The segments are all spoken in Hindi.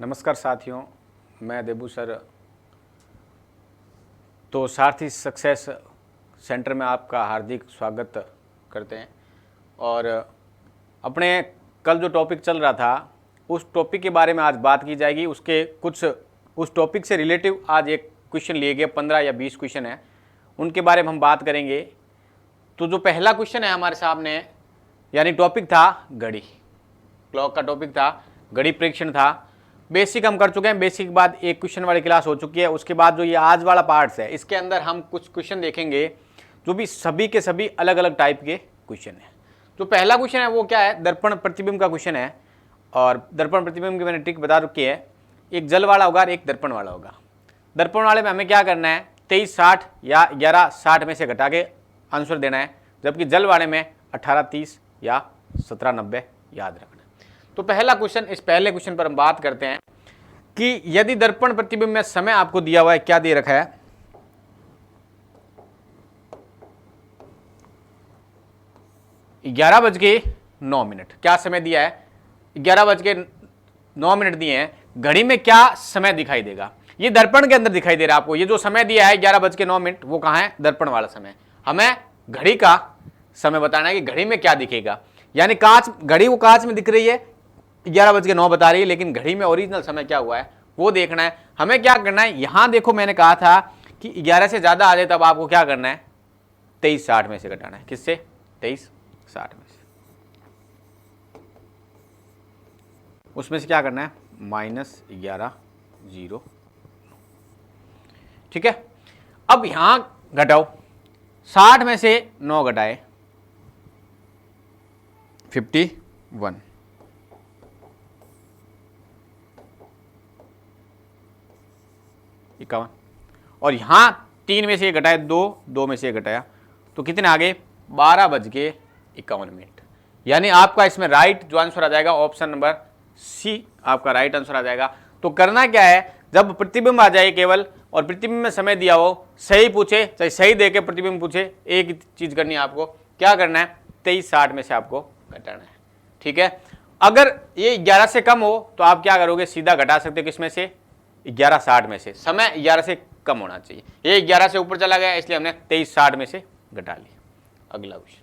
नमस्कार साथियों, मैं देबू सर। तो सारथी सक्सेस सेंटर में आपका हार्दिक स्वागत करते हैं। और अपने कल जो टॉपिक चल रहा था उस टॉपिक के बारे में आज बात की जाएगी। उसके कुछ उस टॉपिक से रिलेटिव आज एक क्वेश्चन लिए गए, 15 या 20 क्वेश्चन हैं, उनके बारे में हम बात करेंगे। तो जो पहला क्वेश्चन है हमारे सामने, यानी टॉपिक था घड़ी, क्लॉक का टॉपिक था, घड़ी प्रेक्षण था। बेसिक हम कर चुके हैं। बेसिक के बाद एक क्वेश्चन वाली क्लास हो चुकी है। उसके बाद जो ये आज वाला पार्ट्स है, इसके अंदर हम कुछ क्वेश्चन देखेंगे जो भी सभी के सभी अलग अलग टाइप के क्वेश्चन हैं। जो पहला क्वेश्चन है वो क्या है, दर्पण प्रतिबिंब का क्वेश्चन है। और दर्पण प्रतिबिंब की मैंने ट्रिक बता रखी है। एक जल वाला होगा और एक दर्पण वाला होगा। दर्पण वाले में हमें क्या करना है, 2360 या 1160 में से घटा के आंसर देना है, जबकि जल वाले में 1830 या 1790 याद रखना है। तो पहला क्वेश्चन, इस पहले क्वेश्चन पर हम बात करते हैं कि यदि दर्पण प्रतिबिंब में समय आपको दिया हुआ है, क्या दे रखा है, 11:09। क्या समय दिया है, 11:09 दिए हैं। घड़ी में क्या समय दिखाई देगा, ये दर्पण के अंदर दिखाई दे रहा है आपको। ये जो समय दिया है 11:09, वो कहां है, दर्पण वाला समय। हमें घड़ी का समय बताना है कि घड़ी में क्या दिखेगा। यानी कांच, घड़ी वो कांच में दिख रही है, 11:09 बता रही है, लेकिन घड़ी में ओरिजिनल समय क्या हुआ है वो देखना है। हमें क्या करना है, यहां देखो मैंने कहा था कि 11 से ज्यादा आ जाए तब आपको क्या करना है, 2360 में से घटाना है। किससे, 2360 में से। उसमें से क्या करना है, -11:09। ठीक है। अब यहां घटाओ, 60 में से 9 घटाए 51, 51। और यहां 3 में से घटाए 2, 2 में से घटाया तो कितने आ गए, 12:51। यानी आपका इसमें राइट जो आंसर आ जाएगा, ऑप्शन नंबर सी आपका राइट आंसर आ जाएगा। तो करना क्या है, जब प्रतिबिंब आ जाए केवल और प्रतिबिंब में समय दिया हो, सही पूछे चाहे सही दे के प्रतिबिंब पूछे, एक ही चीज करनी है आपको, क्या करना है, 2360 में से आपको घटाना है। ठीक है। अगर ये 11 से कम हो तो आप क्या करोगे, सीधा घटा सकते हो किसमें से, 1160 में से। समय 11 से कम होना चाहिए, ये 11 से ऊपर चला गया इसलिए हमने 2360 में से घटा लिया। अगला क्वेश्चन,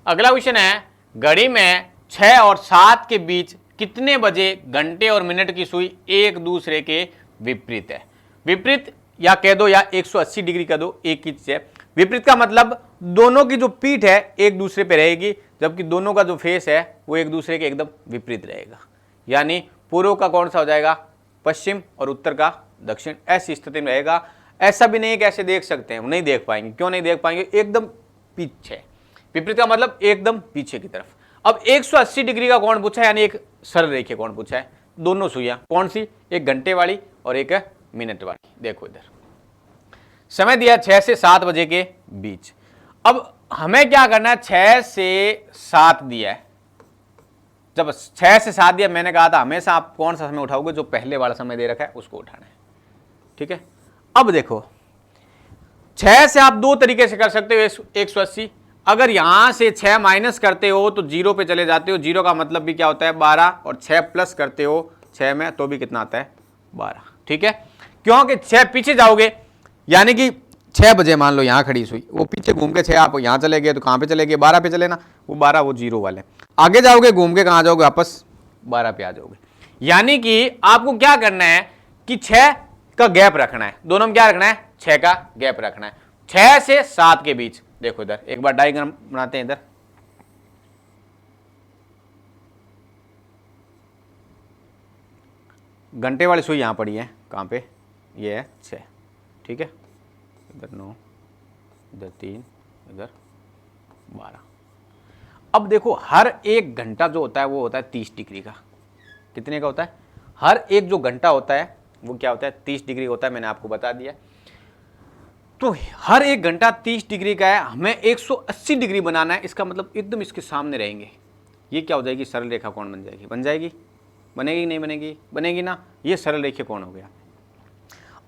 अगला क्वेश्चन है, घड़ी में 6 और 7 के बीच कितने बजे घंटे और मिनट की सुई एक दूसरे के विपरीत है। विपरीत या कह दो या 180 डिग्री कह दो, एक ही चीज है। विपरीत का मतलब दोनों की जो पीठ है एक दूसरे पे रहेगी, जबकि दोनों का जो फेस है वो एक दूसरे के एकदम विपरीत रहेगा। यानी पूर्व का कौन सा हो जाएगा, पश्चिम, और उत्तर का दक्षिण। ऐसी स्थिति में रहेगा। ऐसा भी नहीं है कि ऐसे देख सकते हैं, नहीं देख पाएंगे। क्यों नहीं देख पाएंगे, एकदम पीछे। विपरीत का मतलब एकदम पीछे की तरफ। अब 180 डिग्री का कौन पूछा है, यानी एक सरल रेखा कौन पूछा है, दोनों सुइयां कौन सी, एक घंटे वाली और एक मिनट वाली। देखो इधर समय दिया 6 से 7 बजे के बीच। अब हमें क्या करना है, 6 से 7 दिया है। जब 6 से 7 दिया, मैंने कहा था हमेशा आप कौन सा समय उठाओगे, जो पहले वाला समय दे रखा है उसको उठाना है। ठीक है। अब देखो 6 से आप दो तरीके से कर सकते हो 180। अगर यहां से 6 माइनस करते हो तो 0 पे चले जाते हो। 0 का मतलब भी क्या होता है, 12, और 6 प्लस करते हो 6 में तो भी कितना आता है, 12। ठीक है। क्योंकि 6 पीछे जाओगे, यानी कि 6 बजे मान लो यहां खड़ी सुई, वो पीछे घूम के 6 आप यहां चले गए तो कहां पे चले गए, 12 पे चले ना, वो 12 वो 0 वाले। आगे जाओगे घूम के कहां जाओगे, वापस 12 पे आ जाओगे। यानी कि आपको क्या करना है कि 6 का गैप रखना है, दोनों में क्या रखना है, 6 का गैप रखना है, 6 से 7 के बीच। देखो इधर एक बार डायग्राम बनाते हैं। इधर घंटे वाली सुई यहां पड़ी है, कहां पे, ये है 6। ठीक है। इधर 9, इधर 3, इधर 12। अब देखो हर एक घंटा जो होता है वो होता है 30 डिग्री का। कितने का होता है, हर एक जो घंटा होता है वो क्या होता है, 30 डिग्री होता है। मैंने आपको बता दिया। तो हर एक घंटा 30 डिग्री का है, हमें 180 डिग्री बनाना है। इसका मतलब एकदम इसके सामने रहेंगे। ये क्या हो जाएगी, सरल रेखा कौन बन जाएगी, बन जाएगी, बनेगी नहीं बनेगी, बनेगी ना। ये सरल रेखा कौन हो गया।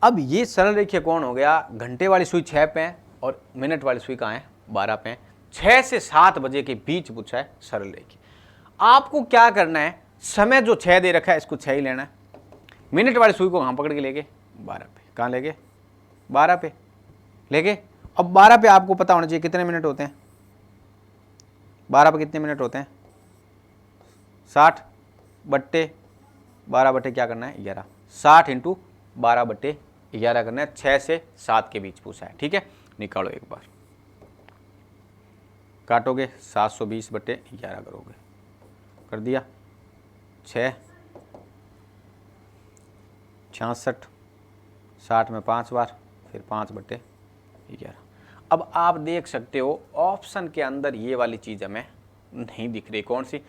अब ये सरल रेखा कौन हो गया, घंटे वाली सुई 6 पे है और मिनट वाली सुई कहाँ है, 12 पे है। 6 से 7 बजे के बीच पूछा है सरल रेखा। आपको क्या करना है, समय जो 6 दे रखा है इसको 6 ही लेना है। मिनट वाली सुई को कहाँ पकड़ के लेके 12 पे, कहाँ लेके 12 पे लेके। अब 12 पे आपको पता होना चाहिए कितने मिनट होते हैं, 12 पे कितने मिनट होते हैं, 60 बट्टे 12 बट्टे क्या करना है 11, 60 इंटू 12 बट्टे 11 करना है। 6 से 7 के बीच पूछा है, ठीक है। निकालो एक बार, काटोगे 720 बट्टे 11 करोगे, कर दिया 6 66, 60 में 5 बार, फिर 5 बट्टे 11। अब आप देख सकते हो ऑप्शन के अंदर ये वाली चीज़ हमें नहीं दिख रही, कौन सी,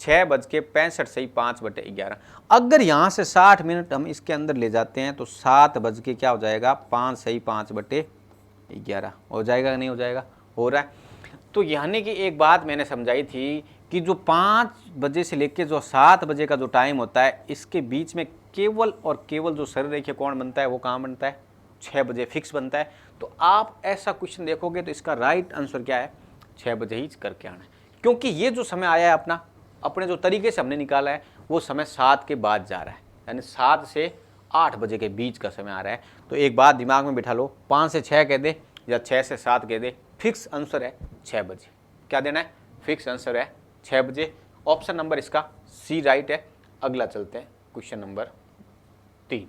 6:65 सही 5/11। अगर यहाँ से 60 मिनट हम इसके अंदर ले जाते हैं तो 7 बज के क्या हो जाएगा 5 सही 5/11 हो जाएगा, नहीं हो जाएगा, हो रहा है। तो यानी कि एक बात मैंने समझाई थी कि जो 5 बजे से लेकर जो 7 बजे का जो टाइम होता है इसके बीच में केवल और केवल जो सरलरेखीय कोण बनता है वो कहाँ बनता है, 6 बजे फिक्स बनता है। तो आप ऐसा क्वेश्चन देखोगे तो इसका राइट आंसर क्या है, 6 बजे ही करके आना है, क्योंकि ये जो समय आया है अपने जो तरीके से हमने निकाला है वो समय 7 के बाद जा रहा है, यानी 7 से 8 बजे के बीच का समय आ रहा है। तो एक बात दिमाग में बिठा लो, 5 से 6 कह दे या 6 से 7 कह दे, फिक्स आंसर है 6 बजे। क्या देना है, फिक्स आंसर है 6 बजे। ऑप्शन नंबर इसका सी राइट है। अगला चलते हैं क्वेश्चन नंबर 3।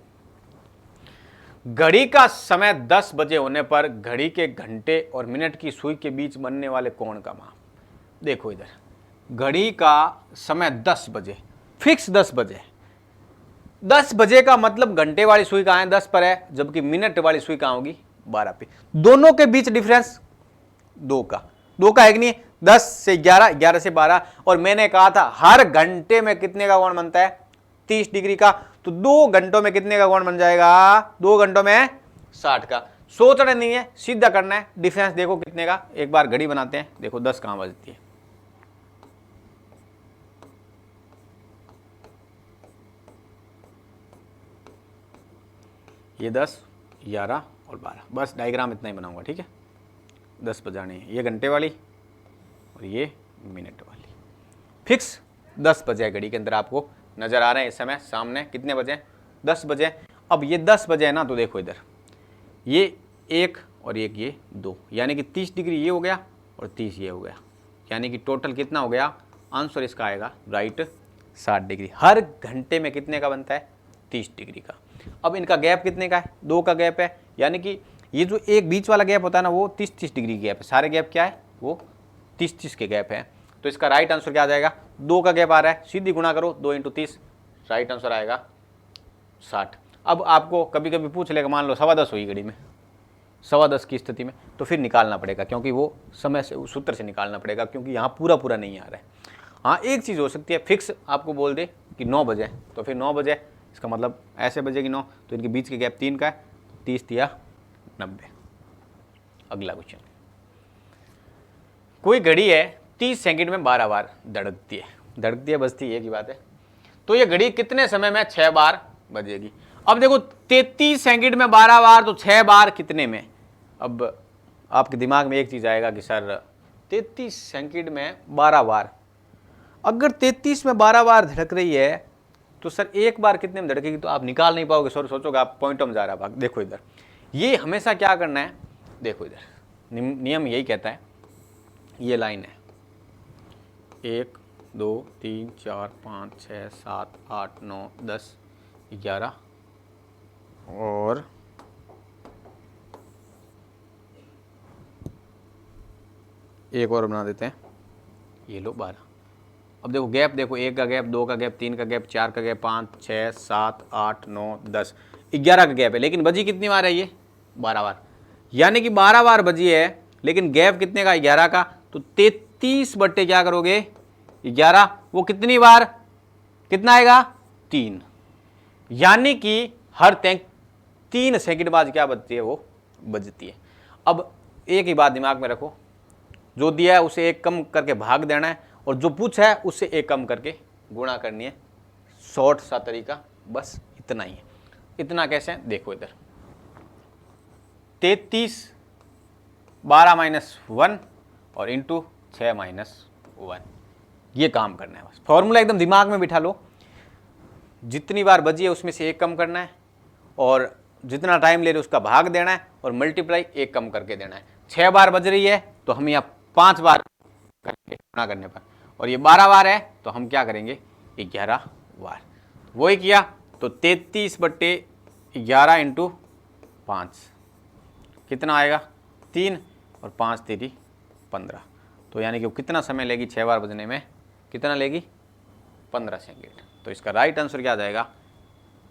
घड़ी का समय 10 बजे होने पर घड़ी के घंटे और मिनट की सुई के बीच बनने वाले कोण का माप। देखो इधर, घड़ी का समय 10 बजे, फिक्स 10 बजे। 10 बजे का मतलब घंटे वाली सुई कहाँ है, 10 पर है, जबकि मिनट वाली सुई कहाँ होगी 12 पे। दोनों के बीच डिफरेंस 2 का है कि नहीं, 10 से 11, 11 से 12। और मैंने कहा था हर घंटे में कितने का कोण बनता है, 30 डिग्री का। तो 2 घंटों में कितने का कोण बन जाएगा, 2 घंटों में 60 का। सोचना नहीं है, सीधा करना है। डिफरेंस देखो कितने का, एक बार घड़ी बनाते हैं, देखो 10 कहां बजती है, ये 10, 11 और 12। बस डायग्राम इतना ही बनाऊंगा, ठीक है। 10 बजाने हैं, ये घंटे वाली और ये मिनट वाली। फिक्स 10 बजे घड़ी के अंदर आपको नजर आ रहे हैं इस समय सामने कितने बजे, 10 बजे। अब ये 10 बजे है ना, तो देखो इधर ये 1 और एक ये 2, यानी कि 30 डिग्री ये हो गया और 30 ये हो गया, यानी कि टोटल कितना हो गया, आंसर इसका आएगा राइट 60 डिग्री। हर घंटे में कितने का बनता है, 30 डिग्री का। अब इनका गैप कितने का है, 2 का गैप है, यानी कि ये जो एक बीच वाला गैप होता है ना वो 30-30 डिग्री गैप है। सारे गैप क्या है, वो 30-30 के गैप है। तो इसका राइट आंसर क्या आ जाएगा, 2 का गैप आ रहा है, सीधी गुणा करो 2 × 30, राइट आंसर आएगा 60। अब आपको कभी कभी पूछ लेगा, मान लो 10:15 हुई घड़ी में, 10:15 की स्थिति में, तो फिर निकालना पड़ेगा, क्योंकि वो समय से सूत्र से निकालना पड़ेगा, क्योंकि यहाँ पूरा नहीं आ रहा है। हाँ एक चीज़ हो सकती है, फिक्स आपको बोल दे कि 9 बजे, तो फिर 9 बजे, इसका मतलब ऐसे बजेगी 9, तो इनके बीच के गैप 3 का है, 30 या 90। अगला क्वेश्चन, कोई घड़ी है 30 सेकंड में 12 बार धड़कती है बजती है, एक ही बात है। तो ये घड़ी कितने समय में 6 बार बजेगी। अब देखो 33 सेकंड में 12 बार, तो 6 बार कितने में। अब आपके दिमाग में एक चीज आएगा कि सर 33 सेकंड में 12 बार, अगर 33 में 12 बार धड़क रही है तो सर एक बार कितने में धड़केगी, तो आप निकाल नहीं पाओगे। सर सोचोगे आप पॉइंटों में जा रहा भाग। देखो इधर, ये हमेशा क्या करना है, देखो इधर नियम यही कहता है, ये लाइन है 1 2 3 4 5 6 7 8 9 10 11 और एक और बना देते हैं, ये लो 12। अब देखो गैप, देखो 1 का गैप, 2 का गैप, 3 का गैप, 4 का गैप, 5 6 7 8 9 10 11 का गैप है, लेकिन बजी कितनी बार है ये 12 बार, यानी कि 12 बार बजी है, लेकिन गैप कितने का 11 का। तो 33 बट्टे क्या करोगे 11, वो कितनी बार, कितना आएगा 3, यानी कि हर 3 सेकंड बाद क्या बजती है, वो बजती है। अब एक ही बात दिमाग में रखो, जो दिया है उसे 1 कम करके भाग देना है, और जो पूछा है उससे 1 कम करके गुणा करनी है। शॉर्ट सा तरीका, बस इतना ही है। इतना कैसे, देखो इधर 33 12 - 1 और इंटू 6 - 1, ये काम करना है। बस फॉर्मूला एकदम दिमाग में बिठा लो, जितनी बार बजी है उसमें से एक कम करना है और जितना टाइम ले रहे उसका भाग देना है और मल्टीप्लाई एक कम करके देना है। 6 बार बज रही है तो हम यहाँ 5 बार करेंगे गुणा करने पर, और ये 12 बार है तो हम क्या करेंगे 11 बार। वही किया तो 33/11 × 5 कितना आएगा 3 और 5 3 15। तो यानी कि वो कितना समय लेगी 6 बार बजने में, कितना लेगी 15 सेकंड। तो इसका राइट आंसर क्या आ जाएगा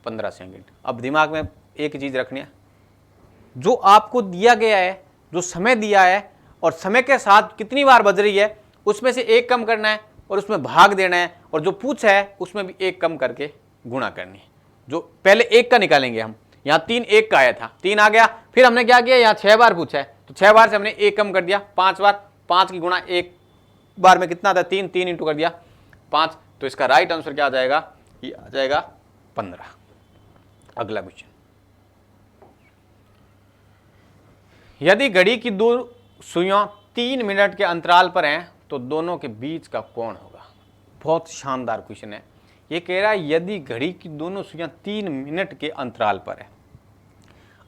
15 सेकंड। अब दिमाग में एक चीज़ रखनी है, जो आपको दिया गया है, जो समय दिया है और समय के साथ कितनी बार बज रही है उसमें से एक कम करना है और उसमें भाग देना है, और जो पूछा है उसमें भी एक कम करके गुणा करनी है। जो पहले एक का निकालेंगे हम, यहाँ 3 1 का आया था, 3 आ गया, फिर हमने क्या किया यहाँ 6 बार पूछा है तो 6 बार से हमने एक कम कर दिया 5 बार, 5 की गुणा एक बार में कितना था 3, 3 इंटू कर दिया 5। तो इसका राइट आंसर क्या आ जाएगा, ये आ जाएगा 15। अगला क्वेश्चन, यदि घड़ी की दो सुइयां 3 मिनट के अंतराल पर हैं तो दोनों के बीच का कोण होगा। बहुत शानदार क्वेश्चन है। ये कह रहा है यदि घड़ी की दोनों सुइयां 3 मिनट के अंतराल पर है।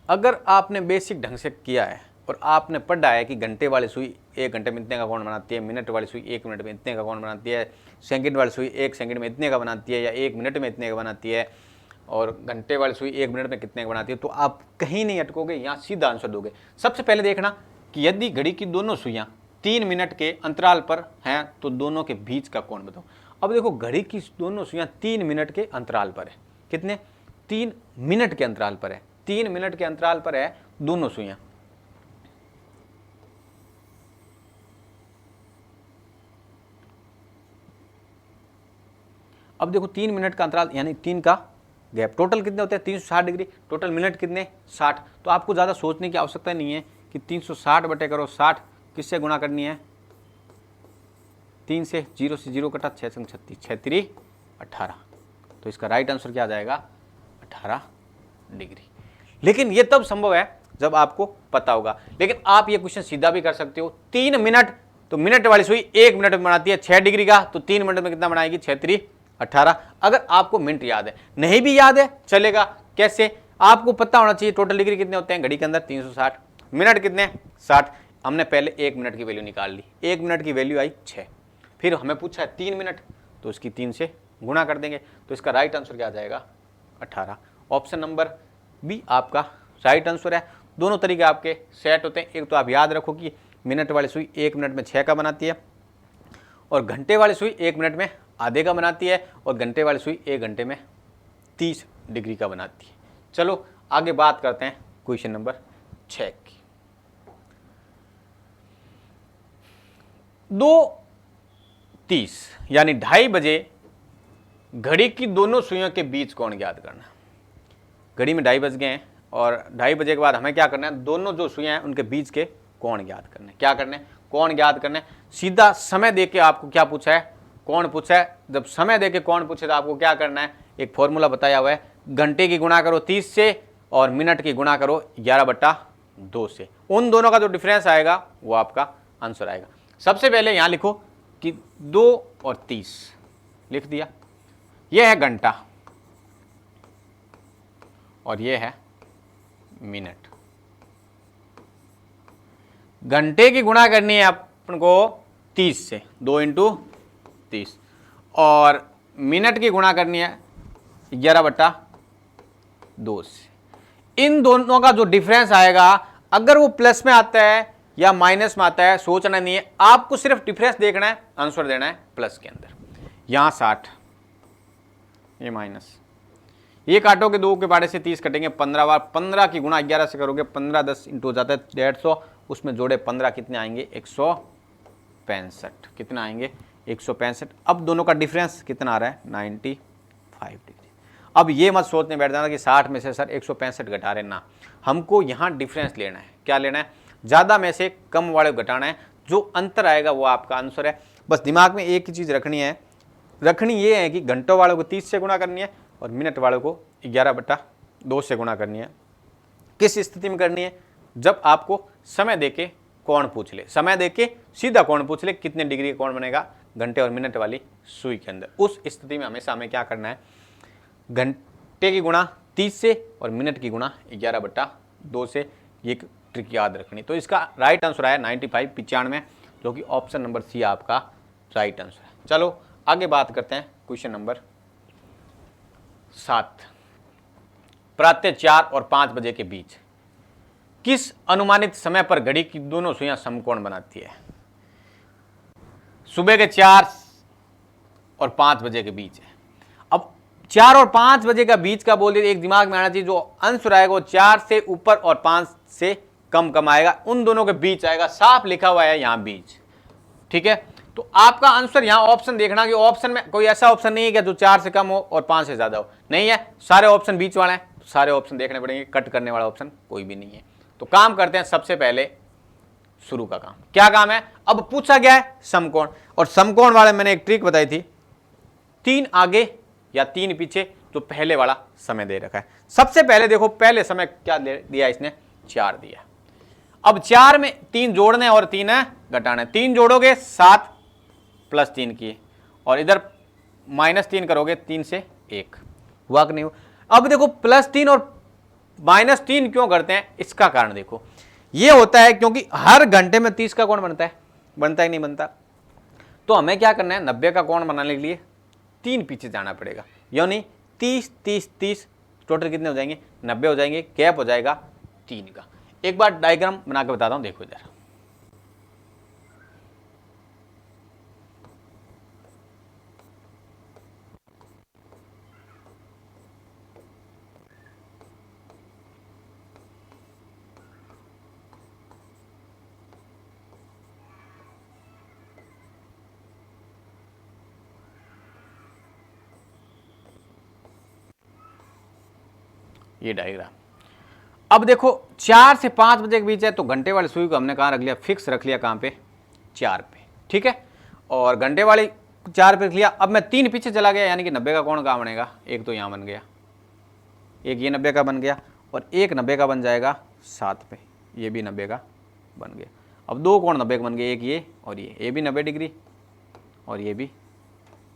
अगर आपने बेसिक ढंग से किया है और आपने पढ़ा है कि घंटे वाली सुई 1 घंटे में इतने का कोण बनाती है, मिनट वाली सुई 1 मिनट में इतने का कोण बनाती है, सेकंड वाली सुई 1 सेकंड में इतने का बनाती है या 1 मिनट में इतने का बनाती है, और घंटे वाली सुई 1 मिनट में कितने का बनाती है, तो आप कहीं नहीं अटकोगे, यहाँ सीधा आंसर दोगे। सबसे पहले देखना कि यदि घड़ी की दोनों सुइयां 3 मिनट के अंतराल पर हैं तो दोनों के बीच का कोण बताओ। अब देखो घड़ी की दोनों सुइयां 3 मिनट के अंतराल पर है, कितने 3 मिनट के अंतराल पर है, 3 मिनट के अंतराल पर है दोनों सुइयां। अब देखो 3 मिनट का अंतराल यानी 3 का गैप, टोटल कितने होते हैं 360 डिग्री, टोटल मिनट कितने 60। तो आपको ज़्यादा सोचने की आवश्यकता नहीं है कि 360 बटे करो 60 किससे गुणा करनी है, 3 से 0 से 0 कटा 6 संग 36 6 3 18। तो इसका राइट आंसर क्या आ जाएगा 18 डिग्री। लेकिन ये तब संभव है जब आपको पता होगा। लेकिन आप ये क्वेश्चन सीधा भी कर सकते हो, 3 मिनट तो मिनट वाली सुई 1 मिनट में बनाती है 6 डिग्री का, तो 3 मिनट में कितना बनाएगी 6 3 18। अगर आपको मिनट याद है, नहीं भी याद है चलेगा, कैसे आपको पता होना चाहिए टोटल डिग्री कितने होते हैं घड़ी के अंदर 360, मिनट कितने 60। हमने पहले 1 मिनट की वैल्यू निकाल ली, 1 मिनट की वैल्यू आई 6, फिर हमें पूछा है 3 मिनट तो उसकी 3 से गुणा कर देंगे। तो इसका राइट आंसर क्या आ जाएगा 18। ऑप्शन नंबर बी आपका राइट आंसर है। दोनों तरीके आपके सेट होते हैं। एक तो आप याद रखो कि मिनट वाली सुई 1 मिनट में 6 का बनाती है और घंटे वाली सुई 1 मिनट में आधे का बनाती है, और घंटे वाली सुई 1 घंटे में 30 डिग्री का बनाती है। चलो आगे बात करते हैं क्वेश्चन नंबर 6 की। 2:30 यानी 2:30 बजे घड़ी की दोनों सुइयों के बीच कोण ज्ञात करना। घड़ी में 2:30 बज गए हैं और 2:30 बजे के बाद हमें क्या करना है, दोनों जो सुइयां हैं उनके बीच के कोण ज्ञात करने। क्या करने, कोण ज्ञात करने। सीधा समय देके आपको क्या पूछा है, कोण पूछा है। जब समय देके कोण पूछे तो आपको क्या करना है, एक फॉर्मूला बताया हुआ है, घंटे की गुणा करो 30 से और मिनट की गुणा करो 11/2 से। उन दोनों का जो डिफरेंस आएगा वो आपका आंसर आएगा। सबसे पहले यहां लिखो कि 2 और 30 लिख दिया, यह है घंटा और यह है मिनट। घंटे की गुणा करनी है अपन को 30 से, 2 × 30, और मिनट की गुणा करनी है 11/2 से। इन दोनों का जो डिफरेंस आएगा, अगर वो प्लस में आता है या माइनस में आता है सोचना नहीं है, आपको सिर्फ डिफरेंस देखना है, आंसर देना है प्लस के अंदर। यहां 60, ये माइनस, ये काटोगे 2 के पाड़े से 30 कटेंगे 15 बार, 15 की गुणा 11 से करोगे 15 10 इंटू हो जाता है 150, उसमें जोड़े 15 कितने आएंगे 165। कितना आएंगे 165। अब दोनों का डिफरेंस कितना आ रहा है 95 डिग्री। अब ये मत सोचने बैठ जाना कि 60 में से सर 165 घटा रहे ना, हमको यहाँ डिफरेंस लेना है। क्या लेना है, ज़्यादा में से कम वाले को घटाना है, जो अंतर आएगा वो आपका आंसर है। बस दिमाग में एक ही चीज़ रखनी ये है कि घंटों वालों को 30 से गुणा करनी है और मिनट वालों को 11/2 से गुणा करनी है। किस स्थिति में करनी है, जब आपको समय देके कोण पूछ ले, समय देके सीधा कोण पूछ ले कितने डिग्री का कोण बनेगा घंटे और मिनट वाली सुई के अंदर, उस स्थिति में हमेशा हमें क्या करना है, घंटे की गुणा 30 से और मिनट की गुणा 11/2 से। ये एक ट्रिक याद रखनी। तो इसका राइट आंसर है 95 95, जो कि ऑप्शन नंबर सी आपका राइट आंसर है। चलो आगे बात करते हैं क्वेश्चन नंबर 7। प्रातः 4 और 5 बजे के बीच किस अनुमानित समय पर घड़ी की दोनों सुइयां समकोण बनाती है? सुबह के 4 और 5 बजे के बीच है। अब 4 और 5 बजे का बीच का बोल दिया, एक दिमाग में आना चाहिए जो आंसर आएगा वो 4 से ऊपर और 5 से कम आएगा, उन दोनों के बीच आएगा। साफ लिखा हुआ है यहां बीच, ठीक है। तो आपका आंसर यहां ऑप्शन देखना कि ऑप्शन में कोई ऐसा ऑप्शन नहीं है कि जो 4 से कम हो और 5 से ज्यादा हो, नहीं है, सारे ऑप्शन बीच वाले हैं। तो सारे ऑप्शन देखने पड़ेंगे, कट करने वाला ऑप्शन कोई भी नहीं है। तो काम करते हैं सबसे पहले शुरू का काम। क्या काम है? अब पूछा गया है समकोण, और समकोण वाले मैंने एक ट्रिक बताई थी, 3 आगे या 3 पीछे, जो पहले वाला समय दे रखा है। सबसे पहले देखो पहले समय क्या दिया इसने, 4 दिया। अब 4 में 3 जोड़ने और 3 घटाने, 3 जोड़ोगे 7 प्लस 3 की, और इधर -3 करोगे 3 से 1, हुआ कि नहीं हुआ? अब देखो +3 और -3 क्यों करते हैं, इसका कारण देखो। ये होता है क्योंकि हर घंटे में 30 का कोण बनता है कि नहीं बनता। तो हमें क्या करना है, 90 का कोण बनाने के लिए 3 पीछे जाना पड़ेगा, यानी 30 30 30 टोटल कितने हो जाएंगे, 90 हो जाएंगे। गैप हो जाएगा 3 का। एक बार डायग्राम बना के बताता हूं, देखो इधर। ये डायग्राम। अब देखो 4 से 5 बजे के बीच है, तो घंटे वाली सुई को हमने कहाँ रख लिया, फिक्स रख लिया, कहाँ पे, 4 पे, ठीक है। और घंटे वाली 4 पे रख लिया। अब मैं 3 पीछे चला गया, यानी कि 90 का कोण कहाँ बनेगा, एक तो यहाँ बन गया, एक ये 90 का बन गया, और एक 90 का बन जाएगा 7 पे, ये भी 90 का बन गया। अब 2 कोण 90 का बन गए, एक ये और ये भी 90 डिग्री और ये भी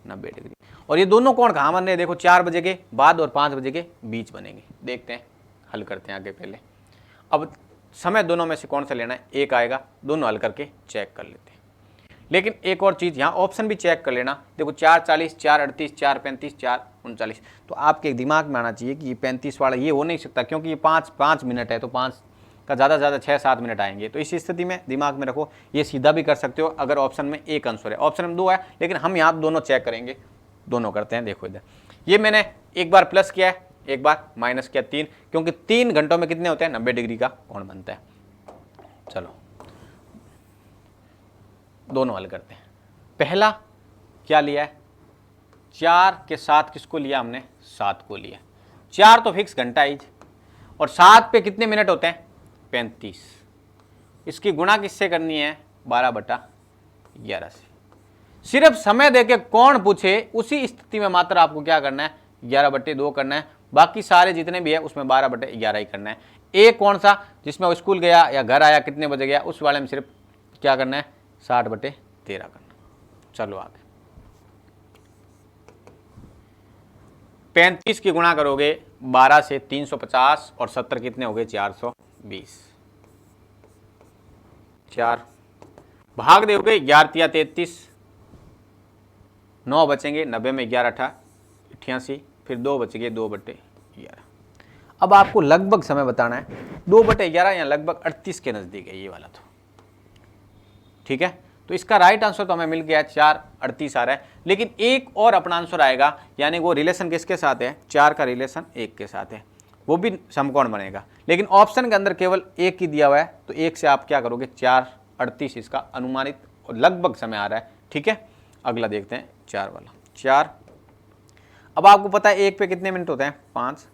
90 डिग्री। और ये दोनों कोण कहाँ बन रहे हैं, देखो 4 बजे के बाद और 5 बजे के बीच बनेंगे। देखते हैं, हल करते हैं आगे। पहले अब समय दोनों में से कौन सा लेना है, एक आएगा, दोनों हल करके चेक कर लेते हैं। लेकिन एक और चीज़, यहाँ ऑप्शन भी चेक कर लेना। देखो 4 40, 4 38, 4 35, 4 39। तो आपके दिमाग में आना चाहिए कि ये 35 वाला ये हो नहीं सकता, क्योंकि ये 5 मिनट है, तो 5 का ज़्यादा से ज़्यादा 6-7 मिनट आएंगे। तो इस स्थिति में दिमाग में रखो, ये सीधा भी कर सकते हो अगर ऑप्शन में एक आंसर है। ऑप्शन में 2 है, लेकिन हम यहाँ दोनों चेक करेंगे, दोनों करते हैं। देखो इधर, ये मैंने एक बार प्लस किया है, एक बार माइनस किया, 3, क्योंकि 3 घंटों में कितने होते हैं, 90 डिग्री का कोण बनता है। चलो दोनों हल करते हैं। पहला क्या लिया है, 4 के साथ किसको लिया हमने, 7 को लिया। 4 तो फिक्स घंटा ही, और 7 पे कितने मिनट होते हैं, 35। इसकी गुणा किससे करनी है, 12/11 से। सिर्फ समय देके कौन पूछे, उसी स्थिति में मात्र आपको क्या करना है, 11/2 करना है। बाकी सारे जितने भी है उसमें 12/11 ही करना है। एक कौन सा, जिसमें वो स्कूल गया या घर आया कितने बजे गया, उस वाले में सिर्फ क्या करना है, 60/13 करना। चलो आगे, 35 की गुणा करोगे 12 से 350, और 70 कितने हो गए, 420। 4 भाग दोगे, 11 33, 9 बचेंगे, 90 में 11 88, फिर 2 बच गए, 2/11। अब आपको लगभग समय बताना है, 2/11 या लगभग 38 के नज़दीक है ये वाला, तो ठीक है। तो इसका राइट आंसर तो हमें मिल गया, 4:38 आ रहा है। लेकिन एक और अपना आंसर आएगा, यानी वो रिलेशन किसके साथ है, 4 का रिलेशन 1 के साथ है, वो भी समकोण बनेगा। लेकिन ऑप्शन के अंदर केवल 1 ही दिया हुआ है, तो 1 से आप क्या करोगे, 4:38 इसका अनुमानित और लगभग समय आ रहा है, ठीक है। अगला देखते हैं 4 वाला। 4, अब आपको पता है 1 पे कितने मिनट होते हैं, 5,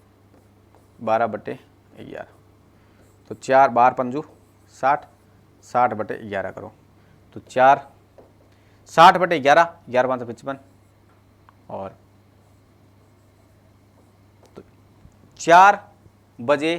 12/11, तो 4 12 पंजू 60, 60/11 करो, तो 4 60/11, 11 5 55, और तो 4 बजे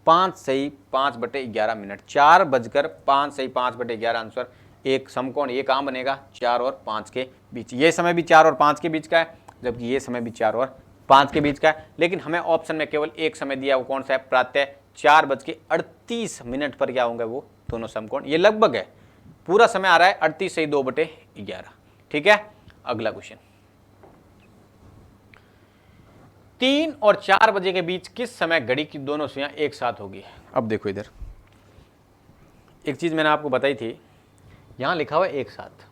5 सही 5/11 मिनट, 4 बजकर 5 सही 5/11 आंसर। एक समकोण ये काम बनेगा 4 और 5 के बीच। ये समय भी 4 और 5 के बीच का है, जबकि ये समय भी 4 और 5 के बीच का है, लेकिन हमें ऑप्शन में केवल एक समय दिया, वो कौन सा है, प्रातः 4:38 पर क्या होंगे वो दोनों समकोण। ये लगभग है, पूरा समय आ रहा है 38 से 2/11। ठीक है, अगला क्वेश्चन, 3 और 4 बजे के बीच किस समय घड़ी की दोनों सुइयां एक साथ होगी। अब देखो इधर एक चीज मैंने आपको बताई थी, यहां लिखा हुआ है एक साथ।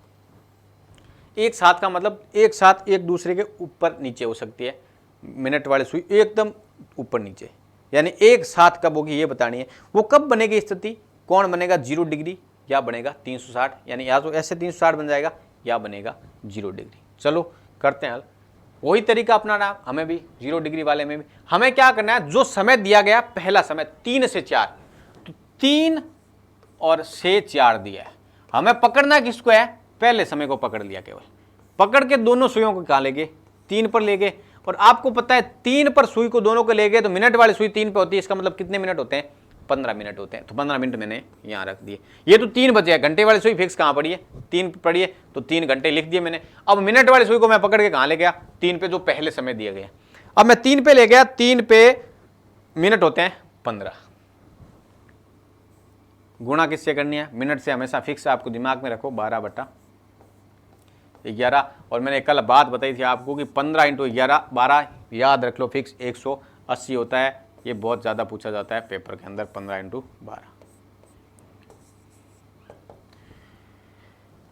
एक साथ का मतलब एक साथ एक दूसरे के ऊपर नीचे हो सकती है, मिनट वाली सुई एकदम ऊपर नीचे, यानी एक साथ कब होगी ये बतानी है। वो कब बनेगी स्थिति, कौन बनेगा 0 डिग्री या बनेगा 360, यानी या तो ऐसे 360 बन जाएगा या बनेगा 0 डिग्री। चलो करते हैं हल। वही तरीका अपनाना हमें भी 0 डिग्री वाले में भी। हमें क्या करना है, जो समय दिया गया पहला समय 3 से 4, तो 3 और से 4 दिया है, हमें पकड़ना किसको है, पहले समय को पकड़ लिया, केवल पकड़ के दोनों सुइयों को कहाँ ले गए, 3 पर ले गए। और आपको पता है 3 पर सुई को दोनों को ले गए तो मिनट वाली सुई 3 पे होती है, इसका मतलब कितने मिनट होते हैं, 15 मिनट होते हैं। तो 15 मिनट मैंने यहाँ रख दिए। ये तो 3 बजे है, घंटे वाली सुई फिक्स कहाँ पड़ी है, 3 पड़ी है, तो 3 घंटे लिख दिए मैंने। अब मिनट वाली सुई को मैं पकड़ के कहाँ ले गया, 3 पे, जो पहले समय दिया गया। अब मैं 3 पे ले गया, 3 पे मिनट होते हैं 15, गुणा किससे करनी है, मिनट से हमेशा फिक्स, आपको दिमाग में रखो 12/11। और मैंने कल बात बताई थी आपको कि 15 × 11 12, याद रख लो फिक्स 180 होता है। ये बहुत ज़्यादा पूछा जाता है पेपर के अंदर, 15 × 12।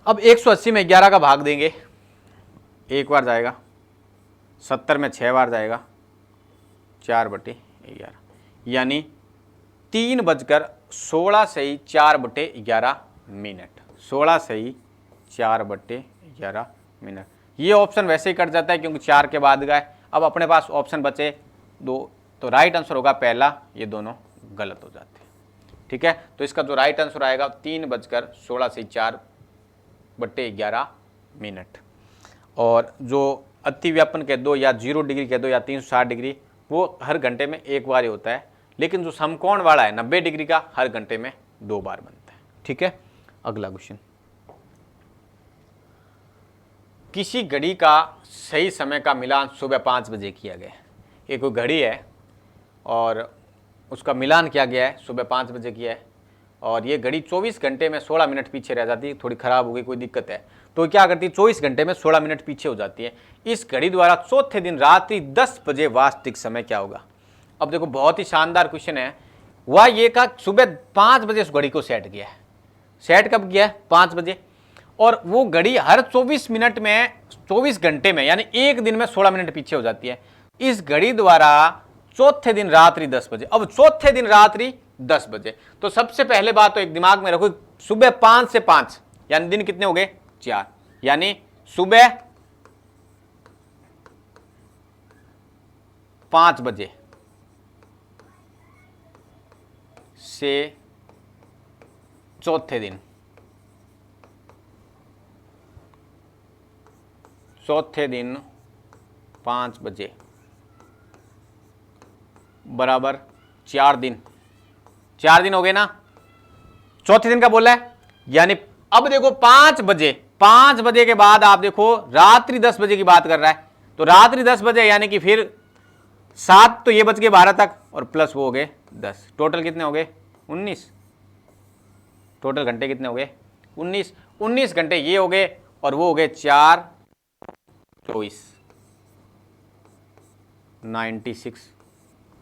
अब 180 में 11 का भाग देंगे, एक बार जाएगा, 70 में 6 बार जाएगा, 4/11, यानी 3:16 से ही 4/11 मिनट, 16 से ही 4/11 मिनट। ये ऑप्शन वैसे ही कट जाता है क्योंकि 4 के बाद गए। अब अपने पास ऑप्शन बचे 2, तो राइट आंसर होगा पहला, ये दोनों गलत हो जाते हैं। ठीक है, तो इसका जो राइट आंसर आएगा 3:16 से 4/11 मिनट। और जो अतिव्यापन कह दो या 0 डिग्री कह दो या 360 डिग्री, वो हर घंटे में एक बार ही होता है, लेकिन जो समकोण वाला है 90 डिग्री का, हर घंटे में 2 बार बनता है। ठीक है, अगला क्वेश्चन, किसी घड़ी का सही समय का मिलान सुबह 5 बजे किया गया है। एक कोई घड़ी है और उसका मिलान किया गया है, सुबह 5 बजे किया है, और ये घड़ी 24 घंटे में 16 मिनट पीछे रह जाती है। थोड़ी ख़राब हो गई, कोई दिक्कत है तो क्या करती है, 24 घंटे में 16 मिनट पीछे हो जाती है। इस घड़ी द्वारा चौथे दिन रात्रि 10 बजे वास्तविक समय क्या होगा। अब देखो बहुत ही शानदार क्वेश्चन है। वह ये का सुबह 5 बजे उस घड़ी को सेट किया है। सेट कब किया है, 5 बजे, और वो घड़ी हर 24 मिनट में, 24 घंटे में, यानी एक दिन में 16 मिनट पीछे हो जाती है। इस घड़ी द्वारा चौथे दिन रात्रि 10 बजे। अब चौथे दिन रात्रि 10 बजे, तो सबसे पहले बात तो एक दिमाग में रखो, सुबह 5 से 5 यानी दिन कितने हो गए, 4, यानी सुबह 5 बजे से चौथे दिन 5 बजे बराबर 4 दिन। 4 दिन हो गए ना, चौथे दिन का बोला है, यानी अब देखो 5 बजे के बाद आप देखो रात्रि 10 बजे की बात कर रहा है, तो रात्रि 10 बजे यानी कि फिर 7 तो ये बच गए 12 तक, और प्लस वो हो गए 10, टोटल कितने हो गए 19। टोटल घंटे कितने हो गए 19 घंटे ये हो गए, और वो हो गए 4 24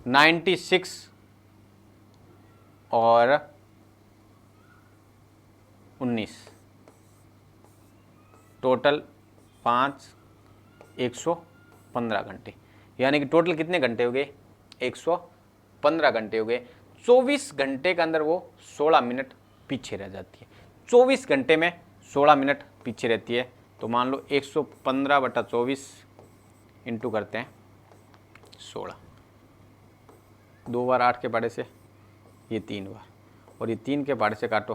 96 और 19, टोटल 5 115 घंटे, यानी कि टोटल कितने घंटे हो गए 115 घंटे हो गए। 24 घंटे के अंदर वो 16 मिनट पीछे रह जाती है। 24 घंटे में 16 मिनट पीछे रहती है, तो मान लो 115/24 इंटू करते हैं 16, 2 बार 8 के पहाड़े से, ये 3 बार, और ये 3 के पहाड़े से काटो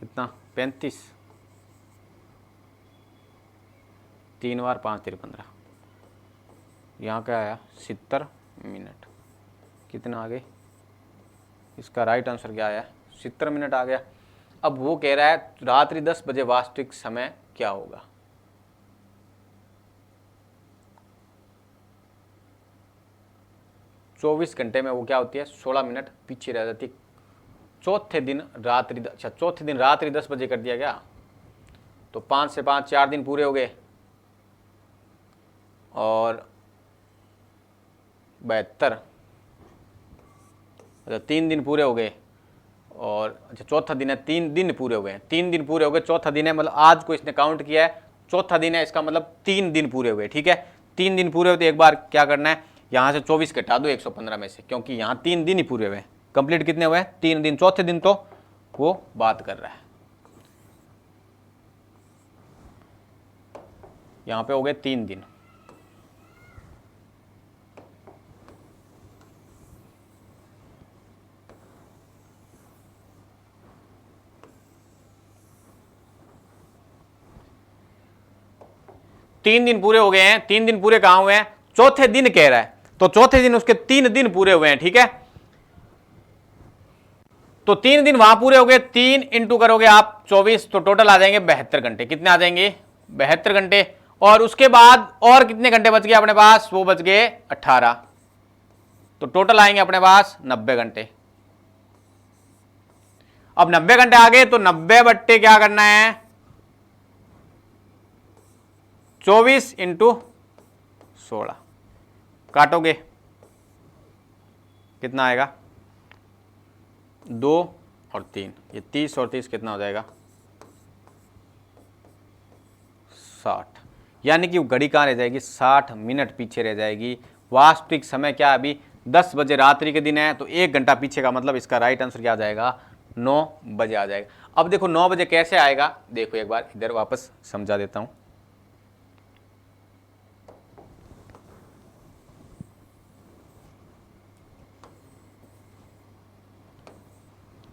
कितना 35, 3 बार 5 3 15, यहाँ क्या आया 70 मिनट। कितना आ गए, इसका राइट आंसर क्या आया 70 मिनट आ गया। अब वो कह रहा है रात्रि 10 बजे वास्तविक समय क्या होगा। 24 घंटे में वो क्या होती है, 16 मिनट पीछे रह जाती है। चौथे दिन रात्रि 10 बजे कर दिया गया, तो 5 से 5 4 दिन पूरे हो गए, और 72, अच्छा 3 दिन पूरे हो गए, और अच्छा चौथा दिन है, 3 दिन पूरे हो गए, 3 दिन पूरे हो गए, चौथा दिन है, मतलब आज को इसने काउंट किया है, चौथा दिन है, इसका मतलब 3 दिन पूरे हुए। ठीक है, 3 दिन पूरे होते एक बार क्या करना है, यहाँ से 24 घटा दो 115 में से, क्योंकि यहाँ 3 दिन ही पूरे हुए। कंप्लीट कितने हुए, 3 दिन। चौथे दिन तो वो बात कर रहा है, यहाँ पे हो गए 3 दिन। तीन दिन पूरे हो गए हैं, 3 दिन पूरे कहां हुए हैं, चौथे दिन कह रहा है, तो चौथे दिन उसके 3 दिन पूरे हुए हैं। ठीक है, तो 3 दिन वहां पूरे हो गए, 3 इंटू करोगे आप 24, तो टोटल आ जाएंगे 72 घंटे। कितने आ जाएंगे, 72 घंटे। और उसके बाद और कितने घंटे बच गए अपने पास, वो बच गए 18, तो टोटल आएंगे अपने पास 90 घंटे। अब 90 घंटे आ गए, तो 90 बट्टे क्या करना है, 24 इंटू 16, काटोगे कितना आएगा, 2 और 3, ये 30 और 30 कितना हो जाएगा, 60। यानी कि वो घड़ी कहाँ रह जाएगी, 60 मिनट पीछे रह जाएगी। वास्तविक समय क्या, अभी 10 बजे रात्रि के दिन है, तो 1 घंटा पीछे का, मतलब इसका राइट आंसर क्या आ जाएगा, 9 बजे आ जाएगा। अब देखो 9 बजे कैसे आएगा, देखो एक बार इधर वापस समझा देता हूं।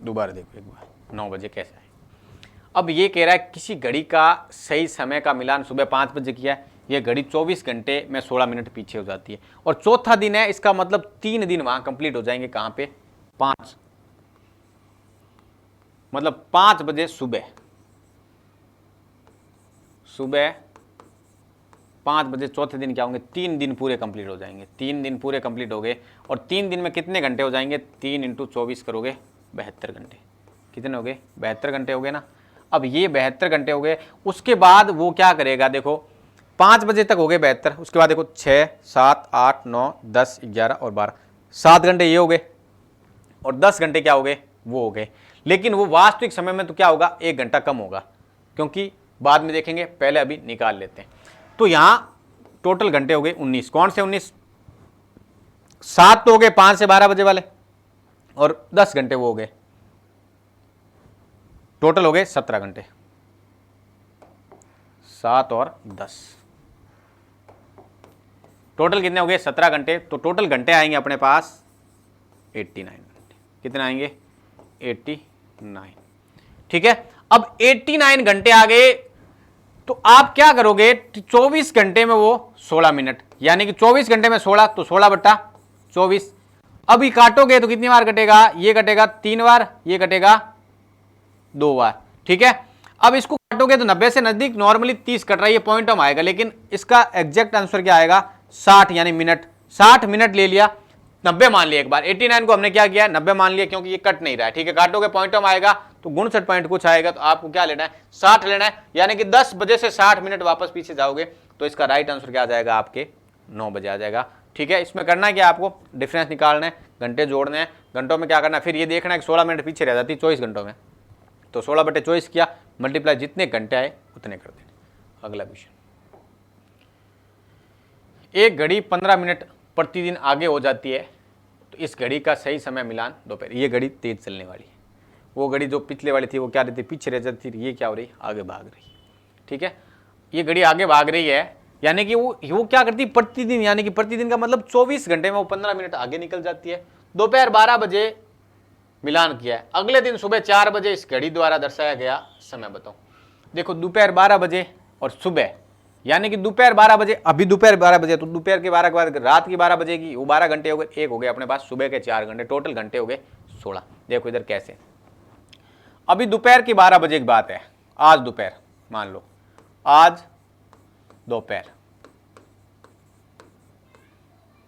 दोबारा देखो एक बार 9 बजे कैसे आए। अब ये कह रहा है किसी घड़ी का सही समय का मिलान सुबह 5 बजे किया है, ये घड़ी 24 घंटे में 16 मिनट पीछे हो जाती है, और चौथा दिन है, इसका मतलब 3 दिन वहां कंप्लीट हो जाएंगे। कहां पे, 5, मतलब 5 बजे सुबह 5 बजे चौथे दिन क्या होंगे, 3 दिन पूरे कंप्लीट हो जाएंगे। 3 दिन पूरे कंप्लीट हो गए, और 3 दिन में कितने घंटे हो जाएंगे, 3 इंटू 24 करोगे 72 घंटे। कितने हो गए, 72 घंटे हो गए ना। अब ये 72 घंटे हो गए, उसके बाद वो क्या करेगा, देखो 5 बजे तक हो गए 72, उसके बाद देखो 6 7 8 9 10 11 और 12, 7 घंटे ये हो गए, और 10 घंटे क्या हो गए, वो हो गए। लेकिन वो वास्तविक समय में तो क्या होगा, 1 घंटा कम होगा, क्योंकि बाद में देखेंगे, पहले अभी निकाल लेते हैं। तो यहां टोटल घंटे हो गए 19। कौन से 19, 7 तो हो गए 5 से 12 बजे वाले, और 10 घंटे वो हो गए, टोटल हो गए 17 घंटे। 7 और 10 टोटल कितने हो गए, 17 घंटे। तो टोटल घंटे आएंगे अपने पास 89 घंटे। कितने आएंगे, 89। ठीक है, अब 89 घंटे आ गए, तो आप क्या करोगे, 24 घंटे में वो 16 मिनट, यानी कि 24 घंटे में 16, तो 16 बट्टा 24। अभी काटोगे तो कितनी बार कटेगा, ये कटेगा 3 बार, ये कटेगा 2 बार। ठीक है, अब इसको काटोगे तो 90 से नजदीक, नॉर्मली 30 कट रहा है, ये पॉइंट हम आएगा, लेकिन इसका एग्जैक्ट आंसर क्या आएगा, 60 यानी मिनट। 60 मिनट ले लिया, 90 मान लिया एक बार, 89 को हमने क्या किया, 90 मान लिया, क्योंकि ये कट नहीं रहा है। ठीक है, काटोगे पॉइंट हम आएगा, तो 59 पॉइंट कुछ आएगा, तो आपको क्या लेना है, 60 लेना है, यानी कि 10 बजे से 60 मिनट वापस पीछे जाओगे, तो इसका राइट आंसर क्या आ जाएगा, आपके 9 बजे आ जाएगा। ठीक है, इसमें करना है कि आपको डिफरेंस निकालना है, घंटे जोड़ने हैं। घंटों में क्या करना है, फिर ये देखना है कि 16 मिनट पीछे रह जाती है 24 घंटों में, तो 16 बटे 24 किया, मल्टीप्लाई जितने घंटे आए उतने कर देना। अगला क्वेश्चन, एक घड़ी 15 मिनट प्रतिदिन आगे हो जाती है, तो इस घड़ी का सही समय मिलान दोपहर। ये घड़ी तेज चलने वाली है, वो घड़ी जो पिछले वाली थी वो क्या रहती, पीछे रह जाती थी, ये क्या हो रही, आगे भाग रही। ठीक है, ये घड़ी आगे भाग रही है, यानी कि वो क्या करती है प्रतिदिन, यानी कि प्रतिदिन का मतलब 24 घंटे में वो 15 मिनट आगे निकल जाती है। दोपहर 12 बजे मिलान किया है, अगले दिन सुबह 4 बजे इस घड़ी द्वारा दर्शाया गया समय बताओ। देखो दोपहर 12 बजे और सुबह, यानी कि दोपहर 12 बजे, अभी दोपहर 12 बजे, तो दोपहर के 12 के बाद रात की 12 बजे की, वो 12 घंटे हो गए, एक हो गए अपने पास, सुबह के 4 घंटे, टोटल घंटे हो गए 16। देखो इधर कैसे, अभी दोपहर की 12 बजे की बात है, आज दोपहर मान लो, आज दोपहर